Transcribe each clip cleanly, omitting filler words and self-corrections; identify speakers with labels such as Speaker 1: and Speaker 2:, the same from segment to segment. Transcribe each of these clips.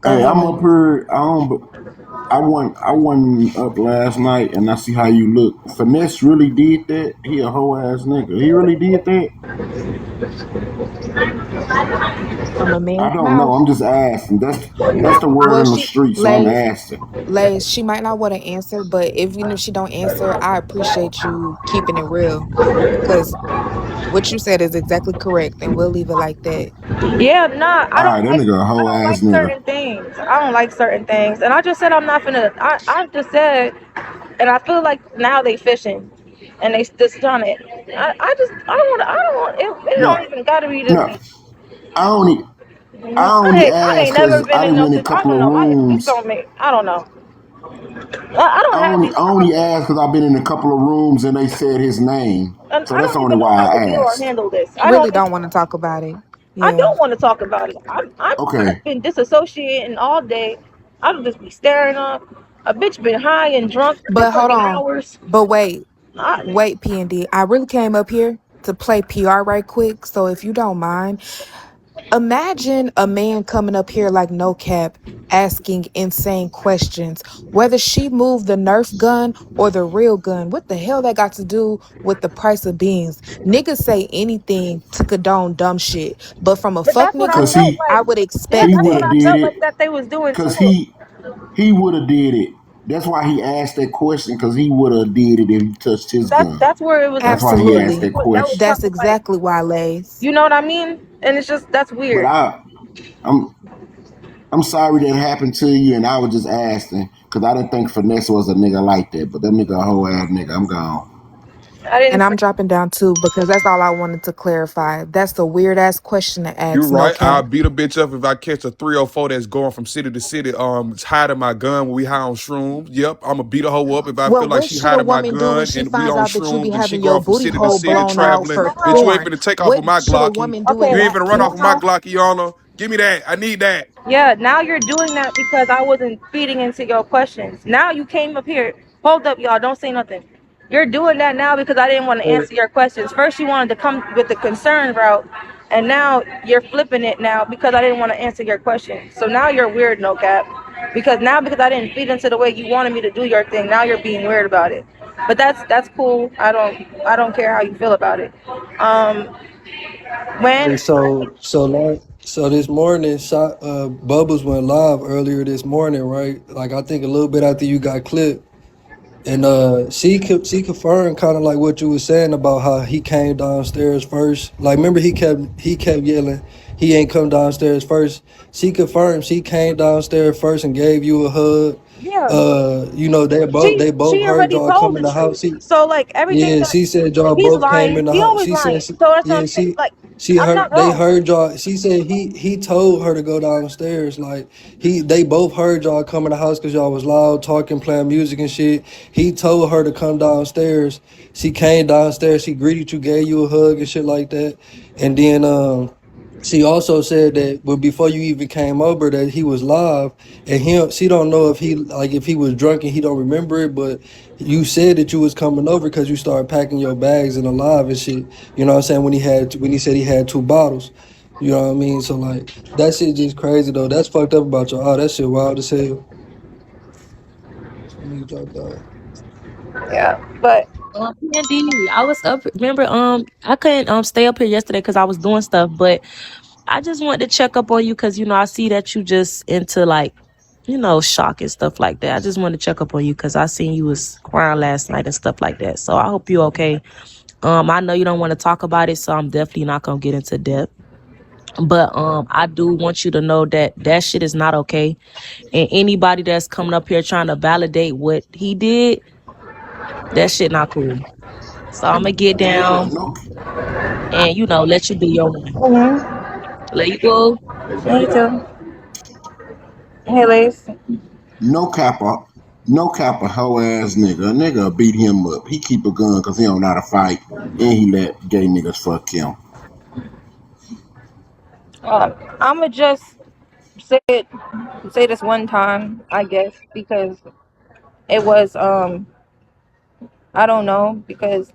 Speaker 1: Go
Speaker 2: Hey,
Speaker 1: ahead,
Speaker 2: I'm up
Speaker 1: Lace.
Speaker 2: here. I went up last night and I see how you look. Finesse really did that. He a hoe ass nigga. He really did that.
Speaker 1: From a
Speaker 2: I
Speaker 1: man's
Speaker 2: don't know.
Speaker 1: mouth.
Speaker 2: I'm just asking. That's the word
Speaker 1: Well,
Speaker 2: on the
Speaker 1: she
Speaker 2: street. So I'm
Speaker 1: Lace,
Speaker 2: asking.
Speaker 1: Lace, she might not want to answer, but even if she don't answer, I appreciate you keeping it real. Cause what you said is exactly correct, and we'll leave it like that.
Speaker 3: Yeah, nah,
Speaker 2: All right, that nigga a
Speaker 3: I
Speaker 2: hoe
Speaker 3: don't
Speaker 2: ass
Speaker 3: like
Speaker 2: nigga.
Speaker 3: certain things. I don't like certain things, and I just said I'm not finna. I just said, and I feel like now they fishing, and they just done it. I don't want. I don't want. It don't
Speaker 2: No,
Speaker 3: even gotta be this
Speaker 2: no.
Speaker 3: deep.
Speaker 2: I only I only
Speaker 3: I ain't
Speaker 2: asked
Speaker 3: never
Speaker 2: because
Speaker 3: been
Speaker 2: I
Speaker 3: in
Speaker 2: didn't
Speaker 3: no.
Speaker 2: win a
Speaker 3: I
Speaker 2: couple
Speaker 3: don't
Speaker 2: of
Speaker 3: know. This
Speaker 2: rooms.
Speaker 3: don't make. I don't know. I don't have these
Speaker 2: I only
Speaker 3: problems,
Speaker 2: asked because I've been in a couple of rooms and they said his name.
Speaker 3: and
Speaker 2: So
Speaker 3: I
Speaker 2: that's
Speaker 3: don't
Speaker 2: only
Speaker 3: even know
Speaker 2: why
Speaker 3: how to
Speaker 2: I
Speaker 3: deal or
Speaker 2: asked.
Speaker 3: handle this. I
Speaker 1: Really
Speaker 3: don't.
Speaker 1: don't want to talk about it.
Speaker 3: I
Speaker 1: Yeah.
Speaker 3: don't want to talk about it.
Speaker 2: Okay.
Speaker 3: I've been disassociating all day. I'll just be staring up. A bitch been high and drunk for
Speaker 1: But hold
Speaker 3: fucking
Speaker 1: on.
Speaker 3: hours.
Speaker 1: But wait,
Speaker 3: I,
Speaker 1: wait, PND. I really came up here to play PR right quick. So if you don't mind, imagine a man coming up here like no cap, asking insane questions. Whether she moved the Nerf gun or the real gun, what the hell that got to do with the price of beans? Niggas say anything to condone dumb shit. But from a
Speaker 3: but
Speaker 1: fuck
Speaker 3: that's what I
Speaker 1: nigga,
Speaker 2: Cause
Speaker 3: felt
Speaker 2: he
Speaker 1: I
Speaker 3: like.
Speaker 1: would
Speaker 3: Yeah,
Speaker 1: expect
Speaker 2: he
Speaker 3: that's
Speaker 2: would
Speaker 3: what
Speaker 2: have
Speaker 3: I
Speaker 1: that.
Speaker 2: did
Speaker 3: felt
Speaker 2: it.
Speaker 3: like that they was doing
Speaker 2: Cause
Speaker 3: too.
Speaker 2: he would have did it. That's why he asked that question. Cause he would have did it if he touched his gun.
Speaker 3: That's where it was
Speaker 2: That's
Speaker 3: like.
Speaker 2: why he asked
Speaker 1: Absolutely.
Speaker 2: that
Speaker 3: That was
Speaker 2: question.
Speaker 1: That's
Speaker 3: kind of like,
Speaker 1: exactly why, Lace.
Speaker 3: you know what I mean? And it's just that's
Speaker 2: But
Speaker 3: weird.
Speaker 2: I'm I'm sorry that happened to you, and I was just asking because I didn't think Finesse was a nigga like that. But that nigga a whole ass nigga. I'm gone.
Speaker 3: I
Speaker 1: And
Speaker 3: didn't.
Speaker 1: I'm dropping down too because that's all I wanted to clarify. That's a weird ass question to
Speaker 4: You
Speaker 1: ask, no
Speaker 4: right. I'll
Speaker 1: cap.
Speaker 4: beat a bitch up if I catch a 304 that's going from city to city. It's hiding my gun when we high on shrooms. Yep, I'ma beat a hoe up if I
Speaker 1: Well,
Speaker 4: feel like
Speaker 1: what
Speaker 4: she
Speaker 1: should a
Speaker 4: hiding my
Speaker 1: woman do when
Speaker 4: gun
Speaker 1: she
Speaker 4: and we
Speaker 1: finds
Speaker 4: on
Speaker 1: out that you be
Speaker 4: shrooms and she
Speaker 1: having your
Speaker 4: going from
Speaker 1: booty
Speaker 4: city to
Speaker 1: hole
Speaker 4: city
Speaker 1: blown out
Speaker 4: traveling.
Speaker 1: for
Speaker 4: Bitch, you
Speaker 3: How?
Speaker 4: ain't
Speaker 1: porn?
Speaker 4: finna take off
Speaker 1: What
Speaker 4: with my
Speaker 1: should a
Speaker 4: Glocky.
Speaker 1: woman do in
Speaker 4: You
Speaker 3: Okay.
Speaker 4: ain't
Speaker 1: that
Speaker 4: finna run off with my
Speaker 1: case?
Speaker 3: How?
Speaker 4: Glocky, Yana. Give me that. I need that.
Speaker 3: Yeah. Now you're doing that because I wasn't feeding into your questions. Now you came up here. Hold up, y'all. Don't say nothing. You're doing that now because I didn't want to answer your questions. First, you wanted to come with the concern route, and now you're flipping it now because I didn't want to answer your question. So now you're weird, no cap. Because I didn't feed into the way you wanted me to do your thing. Now you're being weird about it. But that's cool. I don't care how you feel about it. Um,
Speaker 5: Hey,
Speaker 3: when
Speaker 5: so this morning, Bubbles went live earlier this morning, right? Like I think a little bit after you got clipped, and she confirmed kind of like what you were saying about how he came downstairs first. Like remember he kept yelling, he ain't come downstairs first. She confirmed she came downstairs first and gave you a hug.
Speaker 3: yeah,
Speaker 5: They both
Speaker 3: she
Speaker 5: heard
Speaker 3: already
Speaker 5: y'all
Speaker 3: told
Speaker 5: come in
Speaker 3: the
Speaker 5: the house.
Speaker 3: truth. So like everything
Speaker 5: Yeah,
Speaker 3: that
Speaker 5: she said y'all
Speaker 3: he's
Speaker 5: both came
Speaker 3: lying,
Speaker 5: in the
Speaker 3: he
Speaker 5: house.
Speaker 3: always
Speaker 5: She said
Speaker 3: lying. So that's what
Speaker 5: yeah,
Speaker 3: I'm saying. Like
Speaker 5: she
Speaker 3: I'm
Speaker 5: heard
Speaker 3: not
Speaker 5: they
Speaker 3: wrong.
Speaker 5: heard y'all. She said he told her to go downstairs. Like they both heard y'all come in the house because y'all was loud talking, playing music and shit. He told her to come downstairs. She came downstairs. She greeted you, gave you a hug and shit like that. And then she also said that but before you even came over that he was live and she don't know if he was drunk and he don't remember it, but you said that you was coming over because you started packing your bags in the live and shit. You know what I'm saying? When he said he had 2 bottles. You know what I mean? So like that shit just crazy though. That's fucked up about your that shit wild as hell. Let me drop that.
Speaker 3: Yeah, but
Speaker 6: PND, I was up. Remember, I couldn't stay up here yesterday because I was doing stuff. But I just wanted to check up on you because I see that you just into like, shock and stuff like that. I just wanted to check up on you because I seen you was crying last night and stuff like that. So I hope you okay. I know you don't want to talk about it, so I'm definitely not gonna get into depth. But I do want you to know that that shit is not okay. And anybody that's coming up here trying to validate what he did, that shit not cool. So I'm gonna get
Speaker 2: Yeah,
Speaker 6: down and let you do your one.
Speaker 3: mm-hmm.
Speaker 6: Let you go.
Speaker 3: Me too. Hey, Lace.
Speaker 2: no kappa, no kappa, hoe ass nigga. A nigga beat him up. He keep a gun because he don't know how to fight, and he let gay niggas fuck him.
Speaker 3: I'ma just say it. Say this one time, I guess, because it was I don't know because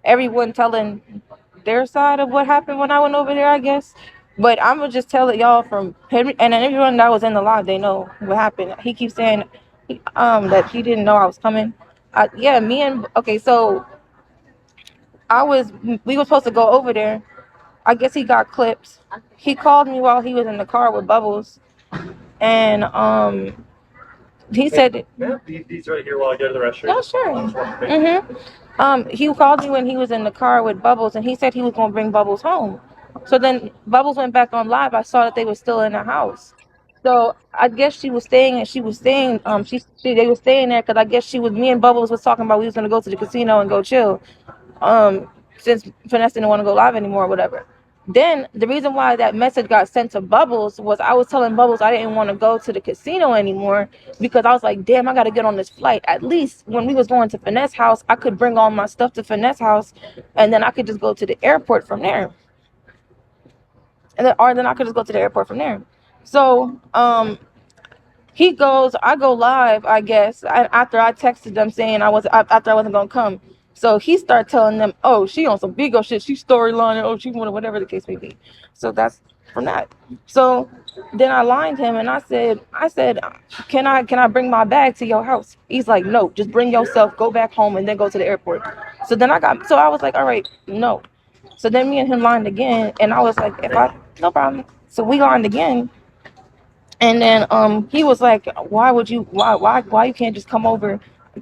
Speaker 3: everyone telling their side of what happened when I went over there. I guess But I'm gonna just tell it y'all from him, and then everyone that was in the live, they know what happened. He keeps saying that he didn't know I was coming. Yeah, me and okay, so I was we were supposed to go over there. I guess he got clipped. He called me while he was in the car with Bubbles, and he said, "These right here while I go to the restroom." Oh, sure. He called me when he was in the car with Bubbles, and he said he was gonna bring Bubbles home. So then Bubbles went back on live. I saw that they were still in the house. So I guess she was staying, and she was staying. They were staying there because I guess she was. Me and Bubbles was talking about we was gonna go to the casino and go chill. Um, since Finesse didn't want to go live anymore or whatever. Then the reason why that message got sent to Bubbles was I was telling Bubbles I didn't want to go to the casino anymore because I was like, damn, I got to get on this flight. At least when we was going to Finesse house, I could bring all my stuff to Finesse house, and then I could just go to the airport from there, or then I could just go to the airport from there. So he goes, I go live, I guess, after I texted them saying after I wasn't gonna come. So he started telling them, oh, she on some Bigo shit, she storyline, oh, she wanted whatever the case may be. So that's from that. So then I lined him and I said, can I bring my bag to your house? He's like, no, just bring yourself, go back home, and then go to the airport. So I was like, all right, no. So then me and him lined again, and I was like, no problem. So we lined again, and then he was like, why you can't just come over?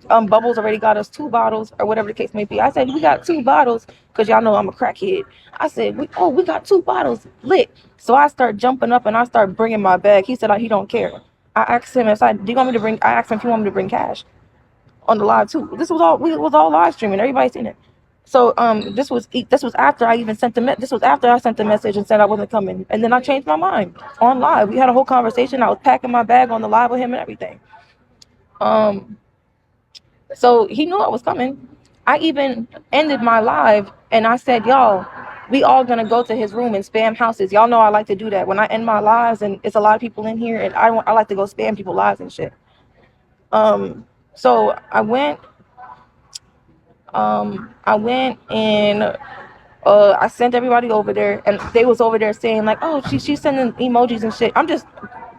Speaker 3: Bubbles already got us 2 bottles or whatever the case may be. I said, we got 2 bottles because y'all know I'm a crackhead. I said, we got 2 bottles lit. So I start jumping up and I start bringing my bag. He said he don't care. I asked him do you want me to bring? I asked him if he want me to bring cash on the live too. We was all live streaming. Everybody seen it. So this was after I even sent this was after I sent the message and said I wasn't coming, and then I changed my mind on live. We had a whole conversation. I was packing my bag on the live with him and everything. Um, so he knew I was coming. I even ended my live and I said, y'all, we all gonna go to his room and spam houses. Y'all know I like to do that when I end my lives and it's a lot of people in here, and I like to go spam people lives and shit. So I went and I sent everybody over there, and they was over there saying like, "Oh, she's sending emojis and shit." I'm just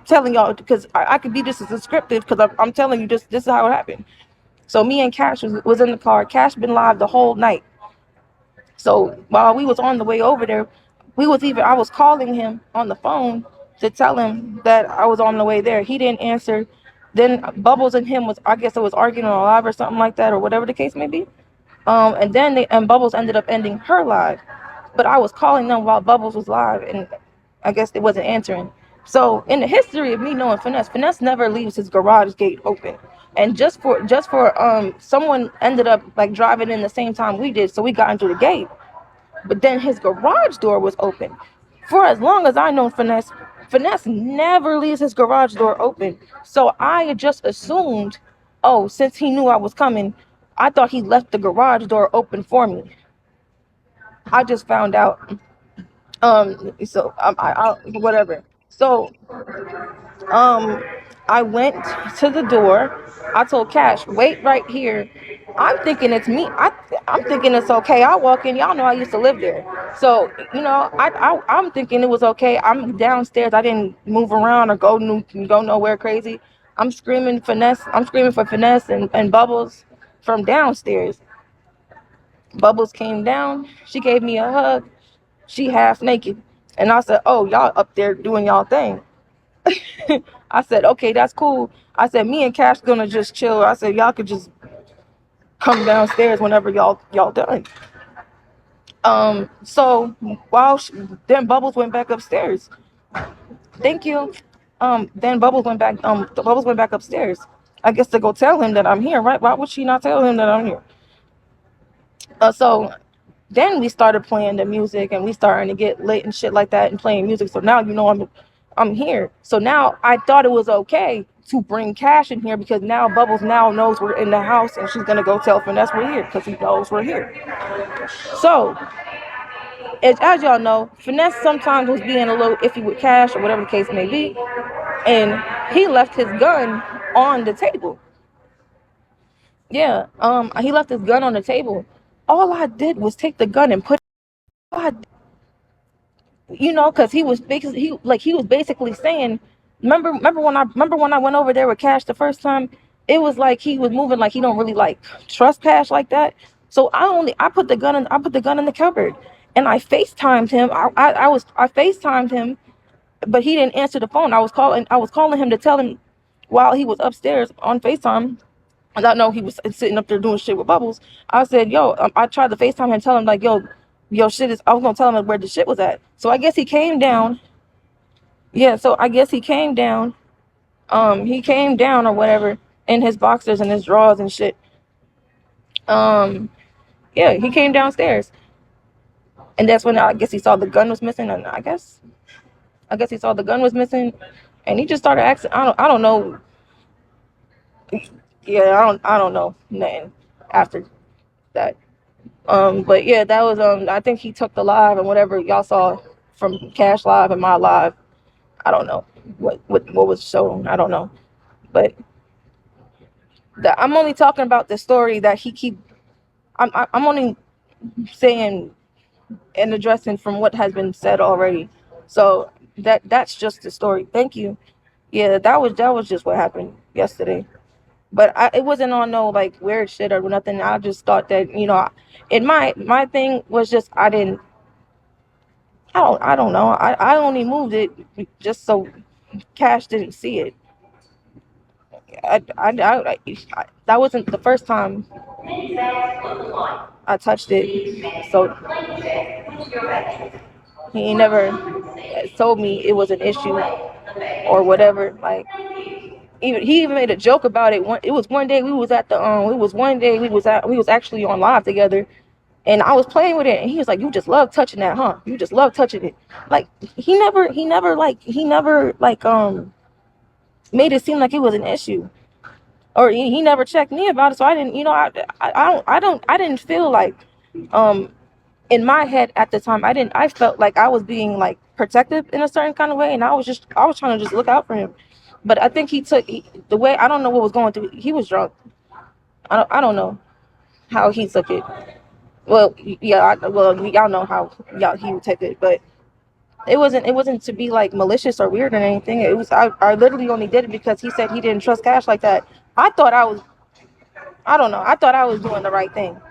Speaker 3: telling y'all because I could be just as descriptive because I'm telling you this is how it happened. So me and Cash was in the car. Cash been live the whole night. So while we was on the way over there, I was calling him on the phone to tell him that I was on the way there. He didn't answer. Then Bubbles and him was, I guess it was arguing on live or something like that or whatever the case may be. And then Bubbles ended up ending her live, but I was calling them while Bubbles was live, and I guess they wasn't answering. So in the history of me knowing Finesse never leaves his garage gate open. And just for someone ended up like driving in the same time we did, so we got into the gate. But then his garage door was open. For as long as I know Finesse never leaves his garage door open. So I just assumed, oh, since he knew I was coming, I thought he left the garage door open for me. I just found out. So whatever. So um, I went to the door. I told Cash, wait right here. I'm thinking it's me. I'm thinking it's okay. I walk in. Y'all know I used to live there. So, I'm thinking it was okay. I'm downstairs. I didn't move around or go nowhere crazy. I'm screaming Finesse. I'm screaming for Finesse and Bubbles from downstairs. Bubbles came down. She gave me a hug. She half naked. And I said, oh, y'all up there doing y'all thing. I said, okay, that's cool. I said, me and Cash gonna just chill. I said, y'all could just come downstairs whenever y'all done. So then Bubbles went back upstairs. Thank you. Then Bubbles went back upstairs. I guess to go tell him that I'm here, right? Why would she not tell him that I'm here? So then we started playing the music and we starting to get lit and shit like that and playing music. So now I'm here. So now I thought it was okay to bring Cash in here because now Bubbles now knows we're in the house and she's gonna go tell Finesse we're here because he knows we're here. So as y'all know, Finesse sometimes was being a little iffy with Cash or whatever the case may be, and he left his gun on the table. Yeah, he left his gun on the table. All I did was take the gun and put. because he was basically saying, remember when I went over there with Cash the first time, it was like he was moving like he don't really like trust Cash like that. So I put the gun in the cupboard, and I FaceTimed him. I FaceTimed him, but he didn't answer the phone. I was calling him to tell him while he was upstairs on FaceTime. And I know he was sitting up there doing shit with Bubbles. I said, yo, I tried to FaceTime him and tell him, like, yo, shit is, I was going to tell him where the shit was at. So I guess he came down. Yeah, so I guess he came down. He came down or whatever in his boxers and his drawers and shit. Um, yeah, he came downstairs. And that's when I guess he saw the gun was missing. And I guess he saw the gun was missing. And he just started asking, I don't know. Yeah, I don't know nothing after that. But yeah, that was I think he took the live and whatever y'all saw from Cash Live and my live. I don't know what was shown. I don't know, but I'm only talking about the story that he keep. I'm only saying and addressing from what has been said already. So that's just the story. Thank you. Yeah, that was just what happened yesterday. But it wasn't on no like weird shit or nothing. I just thought that and my thing was just I don't know. I only moved it just so Cash didn't see it. That wasn't the first time I touched it, so he never told me it was an issue or whatever. Like he even made a joke about it. It was one day we was at the it was one day we was actually on live together. And I was playing with it, and he was like, "You just love touching that, huh? You just love touching it." Like he never made it seem like it was an issue, or he never checked me about it. So I didn't, I didn't feel like, um, in my head at the time, I felt like I was being like protective in a certain kind of way, and I was trying to just look out for him. But I think the way I don't know what was going through. He was drunk. I don't know how he took it. Well, yeah, y'all know how y'all he would take it, but it wasn't to be like malicious or weird or anything. It was I literally only did it because he said he didn't trust Cash like that. I thought I was I don't know. I thought I was doing the right thing.